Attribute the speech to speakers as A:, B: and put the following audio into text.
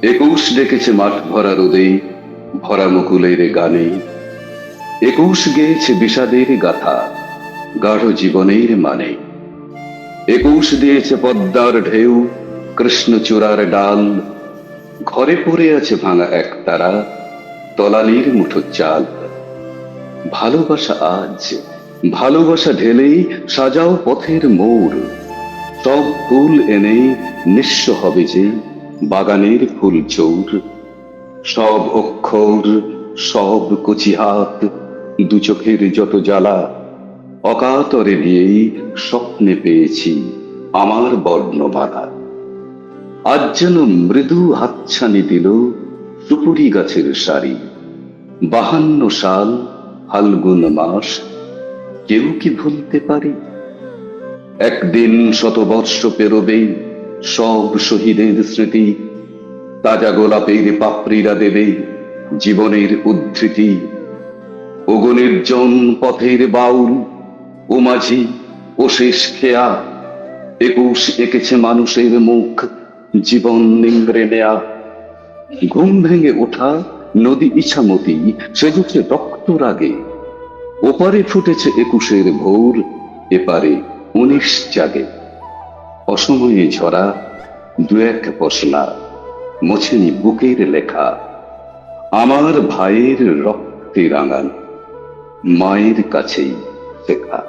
A: একুশ ডেকেছে মাঠ ভরা রোদে, ভরা মুকুলের গানে। একুশ গেয়েছে বিষাদের গাথা, গাঢ় জীবনের মানে। একুশ দিয়েছে পদ্মার ঢেউ, কৃষ্ণচূড়ার ডাল। ঘরে পড়ে আছে ভাঙা এক তারা, তলানির মুঠো চাল। ভালোবাসা আজ, ভালোবাসা ঢেলেই সাজাও পথের মোড়। সব ফুল এনে নিঃস্ব হবে যে বাগানের ফুল চৌর। সব অক্ষর, সব কচি হাত, দু চোখের যত জ্বালা, অকাতরে দিয়েই স্বপ্নে পেয়েছি আমার বর্ণমালা। আজ যেন মৃদু হাতছানি দিল সুপুরি গাছের সারি। 52 সাল, ফাল্গুন মাস, কেউ কি ভুলতে পারে? একদিন শতবর্ষ পেরোবে, সব শহীদের স্মৃতি তাজা গোলাপের পাপড়িরা দেবে জীবনের উদ্ধৃতি। ওগো নির্জন পথের বাউল, ও মাঝি, ও শেষ খেয়া, একুশ এঁকেছে মানুষের মুখ জীবন নিংড়ে নেয়া। ঘুম ভেঙে ওঠা নদী ইছামতি সেজেছে রক্ত রাগে। ওপারে ফুটেছে একুশের ভোর, এপারে 19 জাগে। অসময়ে ঝরা দু এক পশলা মোছেনি বুকের লেখা, আমার ভাইয়ের রক্তে রাঙানো মায়ের কাছেই শেখা।